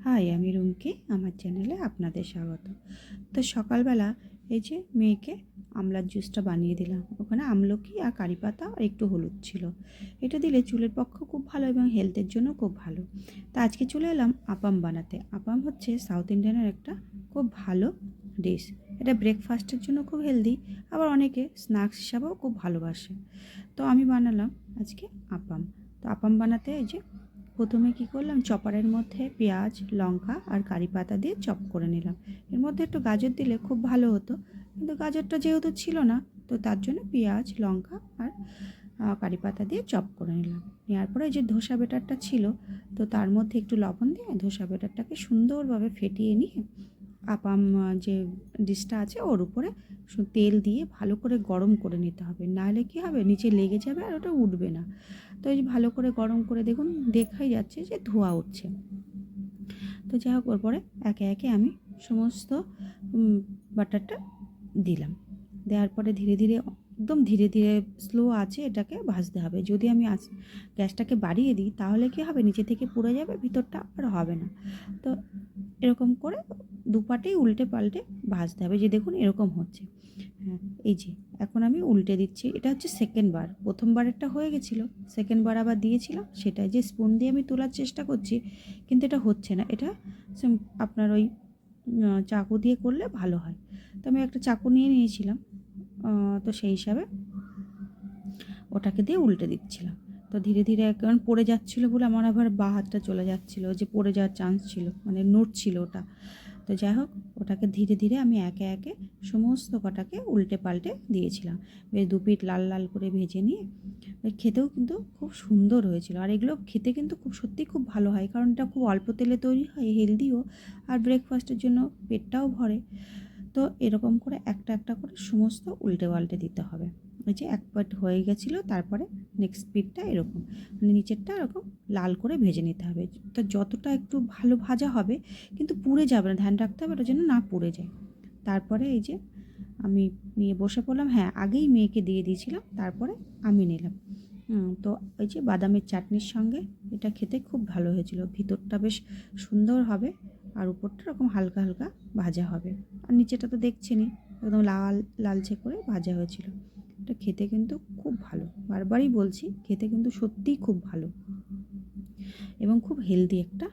High, আমি রুমকি। আমার চ্যানেলে আপনাদের স্বাগত। তো সকালবেলা এই যে মেয়েকে আমলার জুসটা বানিয়ে দিলাম। ওখানে আমলকি আর কারি পাতা আর একটু হলুদ ছিল। এটা দিলে চুলের পক্ষে খুব ভালো এবং হেলথের জন্য খুব ভালো। তা আজকে চলে এলাম আপাম বানাতে। আপাম হচ্ছে সাউথ ইন্ডিয়ানের একটা খুব ভালো ডিশ। এটা ব্রেকফাস্টের জন্য খুব হেলদি, আবার অনেকে স্ন্যাক্স হিসাবেও খুব ভালোবাসে। তো আমি বানালাম আজকে আপাম। তো আপাম বানাতে এই যে প্রথমে কি করলাম, চপারের মধ্যে পেঁয়াজ, লঙ্কা আর কারি পাতা দিয়ে চপ করে নিলাম। এর মধ্যে একটু গাজর দিলে খুব ভালো হতো, কিন্তু গাজরটা যেহেতু ছিল না, তো তার জন্য পেঁয়াজ, লঙ্কা আর কারি পাতা দিয়ে চপ করে নিলাম। নেওয়ার পরে যে ধোসা ব্যাটারটা ছিল, তো তার মধ্যে একটু লবণ দিয়ে ধোসা ব্যাটারটাকে সুন্দরভাবে ফেটিয়ে নিয়ে আপাম যে ডিশটা আছে ওর উপরে তেল দিয়ে ভালো করে গরম করে নিতে হবে, নাহলে কী হবে, নিচে লেগে যাবে আর ওটা উঠবে না। তো এই যে ভালো করে গরম করে দেখুন, দেখাই যাচ্ছে যে ধোঁয়া উঠছে। তো যাই হোক, ওর পরে একে একে আমি সমস্ত বাটারটা দিলাম। দেওয়ার পরে ধীরে ধীরে, একদম ধীরে ধীরে স্লো আছে এটাকে ভাজতে হবে। যদি আমি গ্যাসটাকে বাড়িয়ে দিই তাহলে কী হবে, নিচে থেকে পুড়ে যাবে, ভিতরটা আর হবে না। তো এরকম করে দুপাটেই উল্টে পাল্টে ভাজতে হবে। যে দেখুন এরকম হচ্ছে। হ্যাঁ, এই যে এখন আমি উল্টে দিচ্ছি। এটা হচ্ছে সেকেন্ড বার। প্রথমবারেরটা হয়ে গেছিলো, সেকেন্ড বার আবার দিয়েছিলাম। সেটা যে স্পুন দিয়ে আমি তোলার চেষ্টা করছি, কিন্তু এটা হচ্ছে না। এটা আপনার ওই চাকু দিয়ে করলে ভালো হয়। তো আমি একটা চাকু নিয়ে নিয়েছিলাম, তো সেই হিসাবে ওটাকে দিয়ে উল্টে দিচ্ছিলাম। তো ধীরে ধীরে কারণ পড়ে যাচ্ছিলো বলে আমার আবার বাঁ হাতটা চলে যাচ্ছিলো, যে পড়ে যাওয়ার চান্স ছিল, মানে নড়ছিল ওটা। তো যাই হোক, ওটাকে ধীরে ধীরে আমি একে একে সমস্ত কটাকে উল্টে পাল্টে দিয়েছিলাম। বেশ দু পিঠ লাল লাল করে ভেজে নিয়ে খেতেও কিন্তু খুব সুন্দর হয়েছিল। আর এগুলো খেতে কিন্তু খুব সত্যিই খুব ভালো হয়, কারণ এটা খুব অল্প তেলে তৈরি হয়, হেলদিও, আর ব্রেকফাস্টের জন্য পেটটাও ভরে। তো এরকম করে একটা একটা করে সমস্ত উল্টে পাল্টে দিতে হবে। ওই যে এক পাট হয়ে গেছিলো, তারপরে নেক্সট পিঠটা এরকম, মানে নিচেরটা এরকম লাল করে ভেজে নিতে হবে। তো যতটা একটু ভালো ভাজা হবে, কিন্তু পুড়ে যাবে না, ধ্যান রাখতে হবে ওটা যেন না পুড়ে যায়। তারপরে এই যে আমি নিয়ে বসে পড়লাম। হ্যাঁ, আগেই মেয়েকে দিয়ে দিয়েছিলাম, তারপরে আমি নিলাম। তো ওই যে বাদামের চাটনির সঙ্গে এটা খেতে খুব ভালো হয়েছিল। ভিতরটা বেশ সুন্দর হবে, আর উপরটা এরকম হালকা হালকা ভাজা হবে। আর নিচেটা তো দেখছেনই, একদম লাল লালচে করে ভাজা হয়েছিল। এটা খেতে কিন্তু খুব ভালো, বারবারই বলছি, খেতে কিন্তু সত্যিই খুব ভালো এবং খুব হেলদি একটা